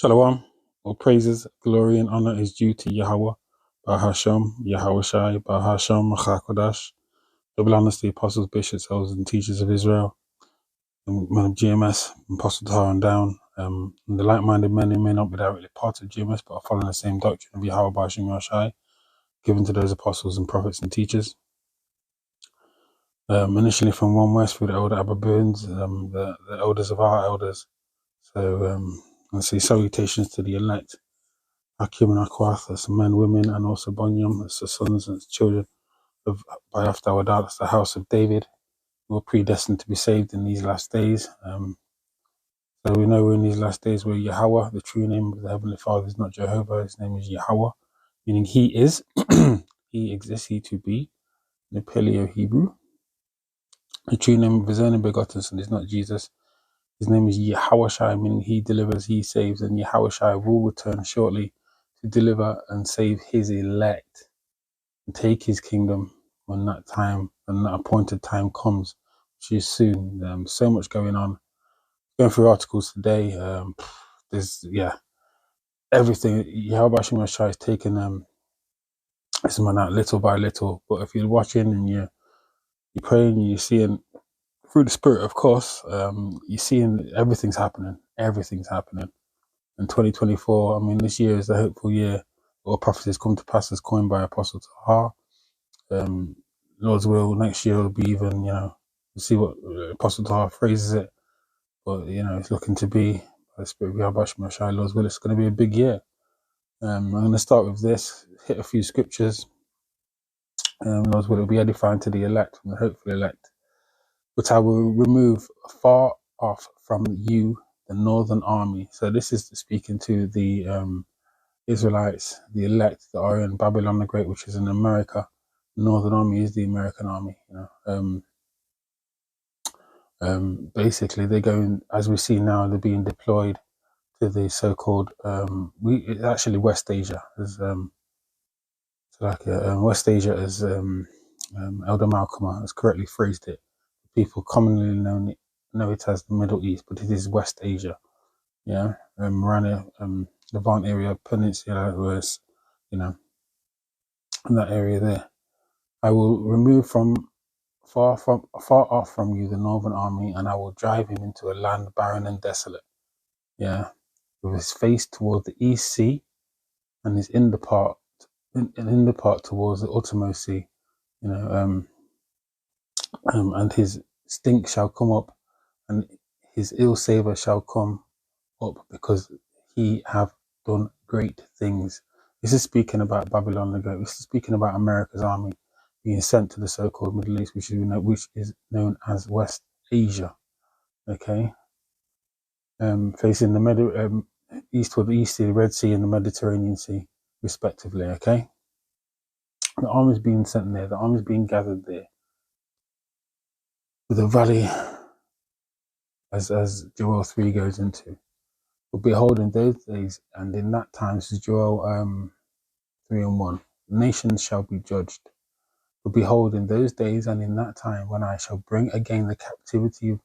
Shalom. All praises, glory, and honor is due to Yahweh, Bahasham, Yahweh Shai, Bahasham, Machakodash, double honors to the apostles, bishops, elders, and teachers of Israel, and men of GMS, Apostle Tahar and down, and the like-minded men who may not be directly part of GMS, but are following the same doctrine of Yahweh, Bahasham, Shai, given to those apostles and prophets and teachers. Initially from One West through the elder Abba Burns, the elders of our elders. So, let's see, salutations to the elect. Akim and Akwath, as men, women, and also Bonyam, as the sons and children of by after our dad, that's the house of David, who were predestined to be saved in these last days. So we know we're in these last days where Yahweh, the true name of the Heavenly Father, is not Jehovah, his name is Yahweh, meaning he is, he exists, he to be, in the Paleo Hebrew. The true name of his only begotten son is not Jesus. His name is Yahweh Shai, meaning he delivers, he saves, and Yahweh Shai will return shortly to deliver and save his elect and take his kingdom when that time, when that appointed time comes, which is soon. So much going on. Going through articles today. There's everything. Yahweh Shai is taking this man out little by little. But if you're watching and you're praying, you're seeing through the spirit, of course. You're seeing everything's happening. Everything's happening. And 2024, I mean, this year is the hopeful year. All prophecies come to pass as coined by Apostle Tahar. Lord's will, next year will be even, we'll see what Apostle Tahar phrases it. But, it's looking to be, by the Spirit of Yahweh Shai, Lord's will, it's going to be a big year. I'm going to start with this, hit a few scriptures. Lord's will be edifying to the elect, and the hopeful elect. But I will remove far off from you the northern army. So this is speaking to the Israelites, the elect that are in Babylon the Great, which is in America. The northern army is the American army. Basically, they're going, as we see now, they're being deployed to the so-called it's actually West Asia. As West Asia, as Elder Malcolm has correctly phrased it. People commonly know it as the Middle East, but it is West Asia. Yeah, around the Levant area, Peninsula, was, in that area there. I will remove far off from you the northern army, and I will drive him into a land barren and desolate. Yeah, with his face toward the east sea, and his inner part towards the uttermost sea. And his stink shall come up, and his ill savor shall come up, because he have done great things. This is speaking about Babylon the Great. This is speaking about America's army being sent to the so-called Middle East, which is known as West Asia. Okay, facing the eastward, the East Sea, the Red Sea, and the Mediterranean Sea, respectively. Okay, the army is being sent there. The army is being gathered there. With the valley, as Joel 3 goes into. But behold, in those days and in that time, this is Joel 3:1, nations shall be judged. But behold, in those days and in that time, when I shall bring again the captivity of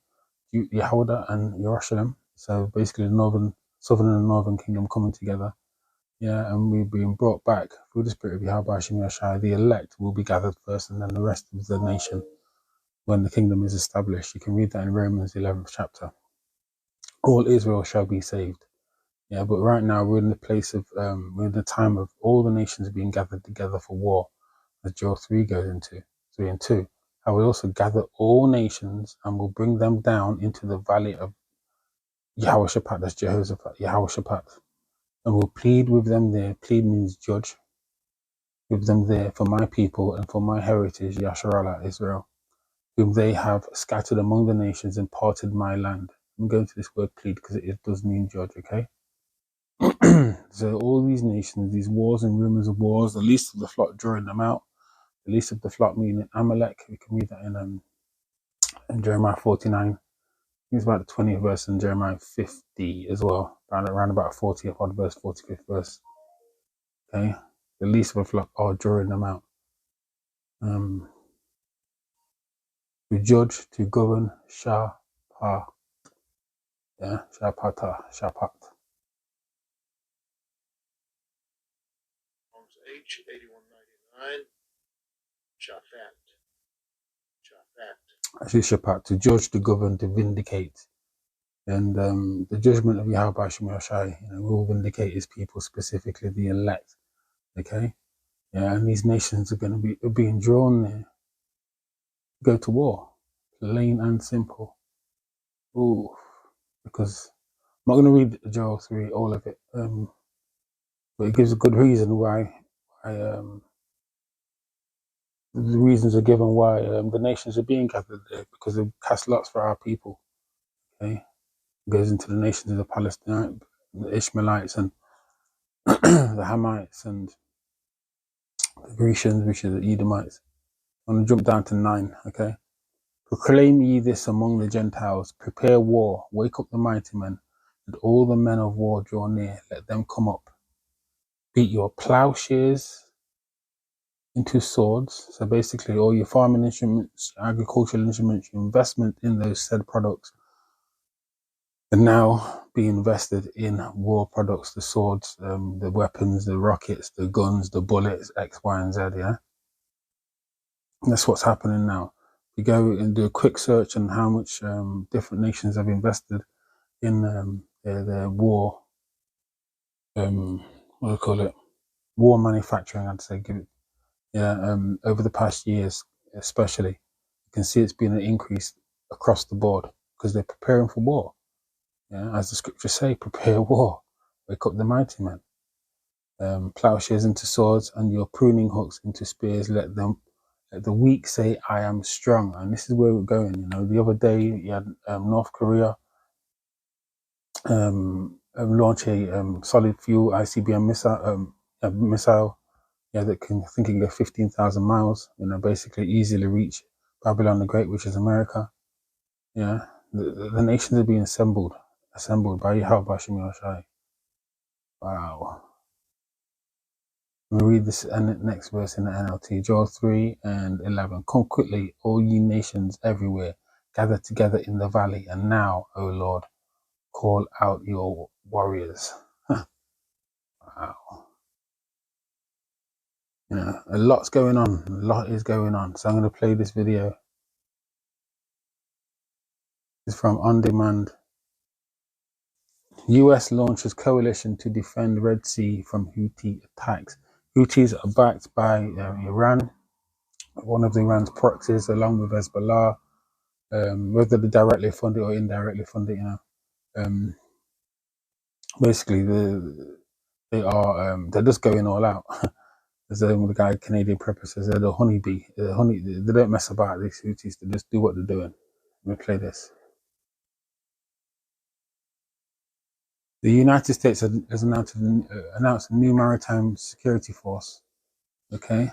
Yehuda and Jerusalem, so basically the southern and northern kingdom coming together, and we're being brought back through the Spirit of Yahweh Shai. The elect will be gathered first, and then the rest of the nation when the kingdom is established. You can read that in Romans 11th chapter. All Israel shall be saved. Yeah, but right now we're in the place of we're in the time of all the nations being gathered together for war, as Joel 3 goes into 3 and 2. I will also gather all nations and will bring them down into the valley of Jehoshaphat, that's Jehoshaphat, Jehoshaphat, and will plead with them there. Plead means judge with them there for my people and for my heritage, Yasharallah, Israel, whom they have scattered among the nations and parted my land. I'm going to this word plead because it does mean judge, okay? So all these nations, these wars and rumors of wars, the least of the flock drawing them out, the least of the flock meaning Amalek. We can read that in Jeremiah 49. It's about the 20th verse in Jeremiah 50 as well, around about 40th odd verse, 45th verse. Okay, the least of the flock are drawing them out. To judge, to govern, Shapat. Yeah, Shapat. Actually, Shapat, to judge, to govern, to vindicate. And the judgment of Yahweh Shai, will vindicate his people, specifically the elect. Okay? Yeah, and these nations are going to be being drawn there. Go to war. Plain and simple. Ooh. Because I'm not going to read Joel 3, all of it. But it gives a good reason why the reasons are given why the nations are being gathered there, because they've cast lots for our people. Okay? It goes into the nations of the Palestinians, the Ishmaelites, and the Hamites, and the Grecians, which are the Edomites. I'm going to jump down to 9, okay? Proclaim ye this among the Gentiles, prepare war, wake up the mighty men, and all the men of war draw near, let them come up. Beat your plowshares into swords. So basically all your farming instruments, agricultural instruments, your investment in those said products are now being invested in war products, the swords, the weapons, the rockets, the guns, the bullets, X, Y, and Z, yeah? And that's what's happening now. You go and do a quick search on how much different nations have invested in their war, what do you call it? War manufacturing, I'd say, give it. Yeah, over the past years, especially, you can see it's been an increase across the board because they're preparing for war. Yeah, as the scriptures say, prepare war, wake up the mighty men. Plowshares into swords and your pruning hooks into spears. Let the weak say, "I am strong." And this is where we're going. The other day you had North Korea launch a solid fuel ICBM missile. Yeah, that I think can go 15,000 miles, basically easily reach Babylon the Great, which is America. Yeah, the nations are being assembled by Yahweh Shai. Wow. Let me read this next verse in the NLT, Joel 3 and 11. Come quickly, all ye nations everywhere, gather together in the valley, and now, O Lord, call out your warriors. Wow. A lot's going on. A lot is going on. So I'm going to play this video. It's from On Demand. US launches coalition to defend Red Sea from Houthi attacks. Houthis are backed by Iran, one of Iran's proxies, along with Hezbollah, whether they directly fund it or indirectly fund it. Basically, they're just going all out. As the guy Canadian Prepper says, they're the honeybee. They don't mess about, these Houthis. They just do what they're doing. Let me play this. The United States has announced a new maritime security force. Okay.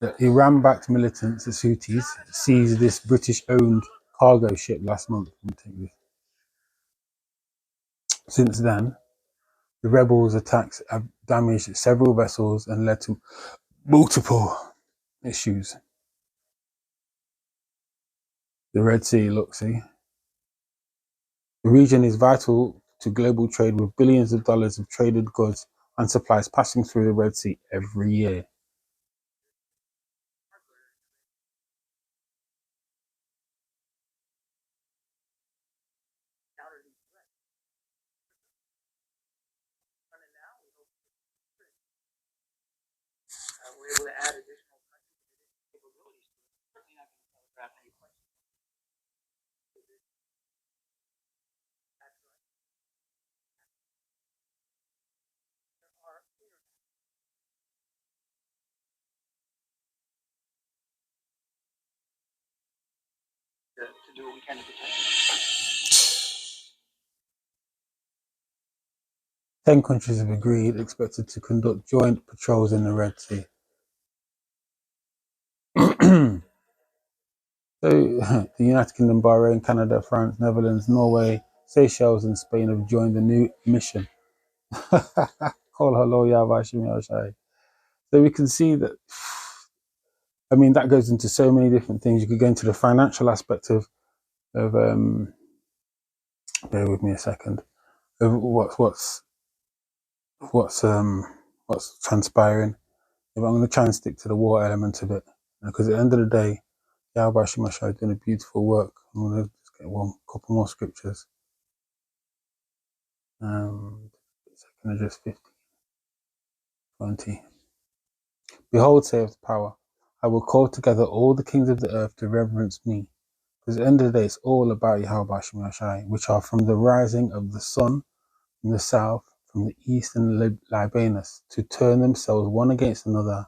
The Iran-backed militants, the Houthis, seized this British-owned cargo ship last month. Since then, the rebels' attacks have damaged several vessels and led to multiple issues. The Red Sea, see. The region is vital to global trade, with billions of dollars of traded goods and supplies passing through the Red Sea every year. To do what we can to protect them. 10 countries have agreed, expected to conduct joint patrols in the Red Sea. So, the United Kingdom, Bahrain, Canada, France, Netherlands, Norway, Seychelles, and Spain have joined the new mission. So we can see that, that goes into so many different things. You could go into the financial aspect of bear with me a second, of what's what's transpiring. If I'm going to try and stick to the war element of it, because at the end of the day, Yahweh Shemashai is doing a beautiful work. I'm going to just get one couple more scriptures. Second address 50, 20. Behold, saith the power, I will call together all the kings of the earth to reverence me. Because at the end of the day, it's all about Yahweh Shemashai, which are from the rising of the sun, from the south, from the east and Libanus, to turn themselves one against another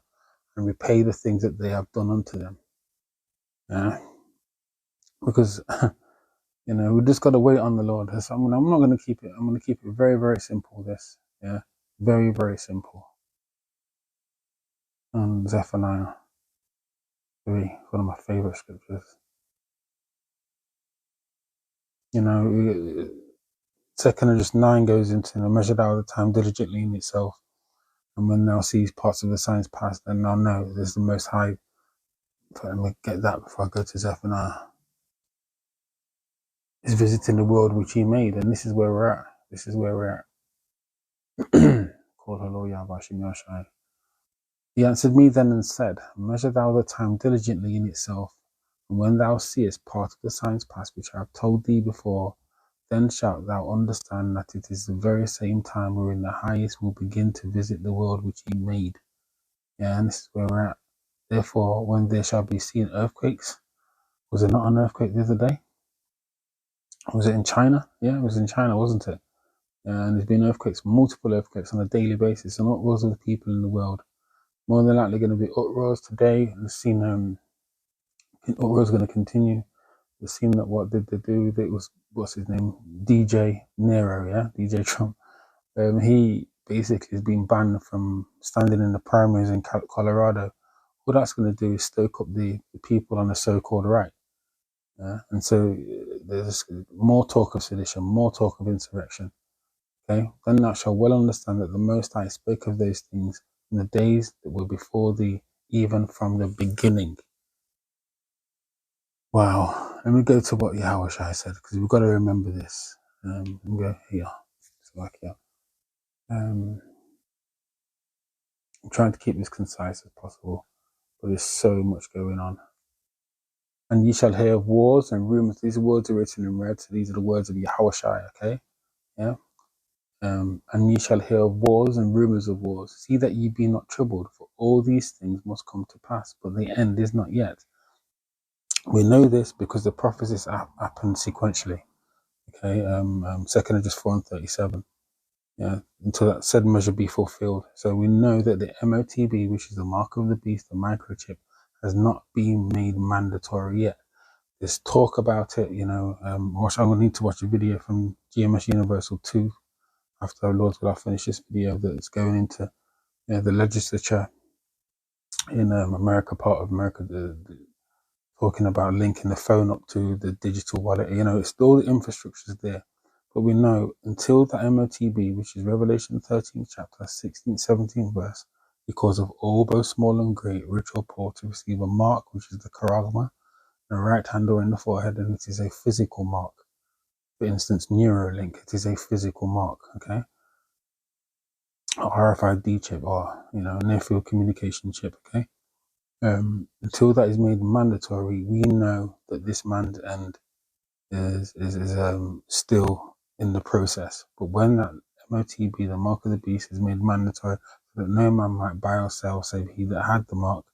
and repay the things that they have done unto them. Yeah, because we just got to wait on the Lord. So I'm not going to keep it. I'm going to keep it very, very simple. This, yeah, very, very simple. And Zephaniah 3, one of my favorite scriptures. Second and just 9 goes into measured out the time diligently in itself. And when thou sees parts of the signs past, then thou know there's the Most High. Let me get that before I go to Zephaniah. Is visiting the world which he made, and this is where we're at. This is where we're at. Called Hallelujah, Bashim Yashai. He answered me then and said, measure thou the time diligently in itself, and when thou seest part of the signs past which I have told thee before, then shalt thou understand that it is the very same time wherein the highest will begin to visit the world which he made. Yeah, and this is where we're at. Therefore, when there shall be seen earthquakes, was it not an earthquake the other day? Was it in China? Yeah, it was in China, wasn't it? And there's been earthquakes, multiple earthquakes on a daily basis, and uproars of the people in the world. More than likely going to be uproars today. We've seen uproars going to continue. We've seen that what did they do? It was, what's his name? DJ Nero, yeah? DJ Trump. He basically has been banned from standing in the primaries in Colorado. What that's going to do is stoke up the people on the so-called right. And so there's more talk of sedition, more talk of insurrection. Okay, then thou shalt well understand that the Most High spoke of those things in the days that were before thee, even from the beginning. Wow. Let me go to what Yahweh Shai said, because we've got to remember this. Let me go here. It's like here. I'm trying to keep this concise as possible, but there's so much going on. And ye shall hear of wars and rumors. These words are written in red, so these are the words of Yahweh Shai, okay? Yeah. And ye shall hear of wars and rumors of wars. See that ye be not troubled, for all these things must come to pass, but the end is not yet. We know this because the prophecies happen sequentially. Okay, second Address 4 and 37. Yeah, until that said measure be fulfilled. So we know that the MOTB, which is the mark of the beast, the microchip, has not been made mandatory yet. There's talk about it, I'm going to need to watch a video from GMS Universal 2 after our Lord's will I finish this video that's going into the legislature in America, part of America, talking about linking the phone up to the digital wallet. It's all the infrastructure is there. But we know until the MOTB, which is Revelation 13th chapter, 16th, 17th verse, because of all, both small and great, rich or poor, to receive a mark, which is the charagma, in the right hand or in the forehead, and it is a physical mark. For instance, Neuralink, it is a physical mark, okay? A RFID chip, or near field communication chip, okay? Until that is made mandatory, we know that this man's end is still in the process. But when that MOTB, the mark of the beast, is made mandatory, so that no man might buy or sell save he that had the mark,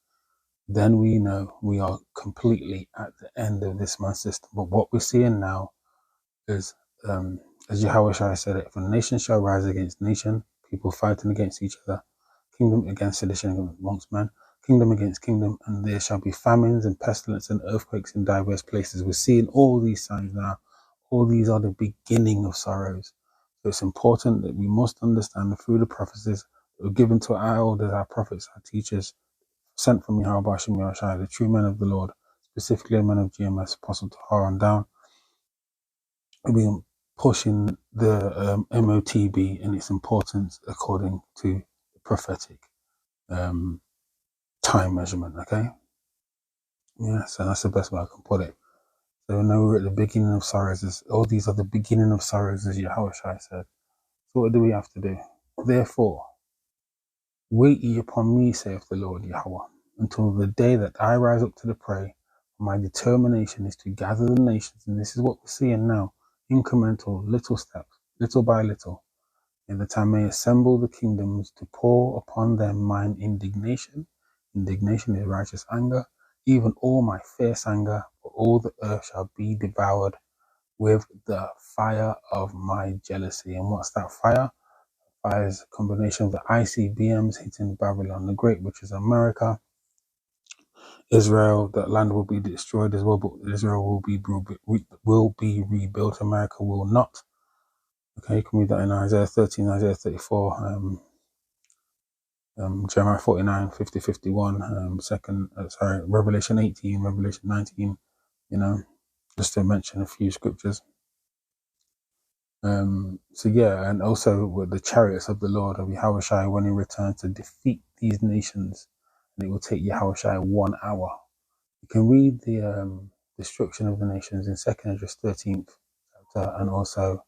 then we know we are completely at the end of this man's system. But what we're seeing now is, as Yahweh Shai said it, for nation shall rise against nation, people fighting against each other, kingdom against sedition amongst men, kingdom against kingdom, and there shall be famines and pestilence and earthquakes in diverse places. We're seeing all these signs now. All these are the beginning of sorrows. So it's important that we must understand through the prophecies that were given to our elders, our prophets, our teachers, sent from Yahweh Bashim Yahshai, the true men of the Lord, specifically the men of GMS, Apostle Tahar and down. We've been pushing the MOTB and its importance according to the prophetic time measurement, okay? Yeah, so that's the best way I can put it. So now we're at the beginning of sorrows. All these are the beginning of sorrows, as Yahweh Shai said. So what do we have to do? Therefore, Wait ye upon me, saith the Lord Yahweh, until the day that I rise up to the prey. My determination is to gather the nations, and this is what we're seeing now, incremental, little steps, little by little, and that I may assemble the kingdoms to pour upon them mine indignation. Indignation is righteous anger, even all my fierce anger, for all the earth shall be devoured with the fire of my jealousy. And what's that fire? Fire is a combination of the ICBMs hitting Babylon the Great, which is America, Israel. That land will be destroyed as well, but Israel will be rebuilt. America will not. Okay, you can read that in Isaiah 13, Isaiah 34, Jeremiah 49, 50, 51, Revelation 18, Revelation 19, you know, just to mention a few scriptures. So yeah, and also with the chariots of the Lord of Yahushua when he returns to defeat these nations, and it will take Yahushua 1 hour. You can read the destruction of the nations in 2nd Esdras 13th chapter, and also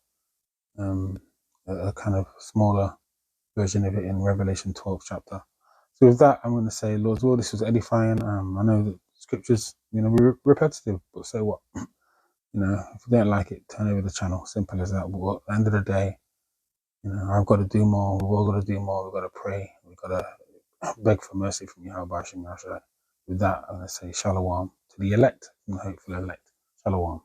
a kind of smaller version of it in Revelation 12th chapter. So with that, I'm going to say, Lord's will, this was edifying. I know that scriptures, you know, we're repetitive, but so what? You know, if you don't like it, turn over the channel. Simple as that. But at the end of the day, you know, I've got to do more. We've all got to do more. We've got to pray. We've got to beg for mercy from Yahweh. With that, I'm going to say shalom to the elect and the hopeful elect. Shalom.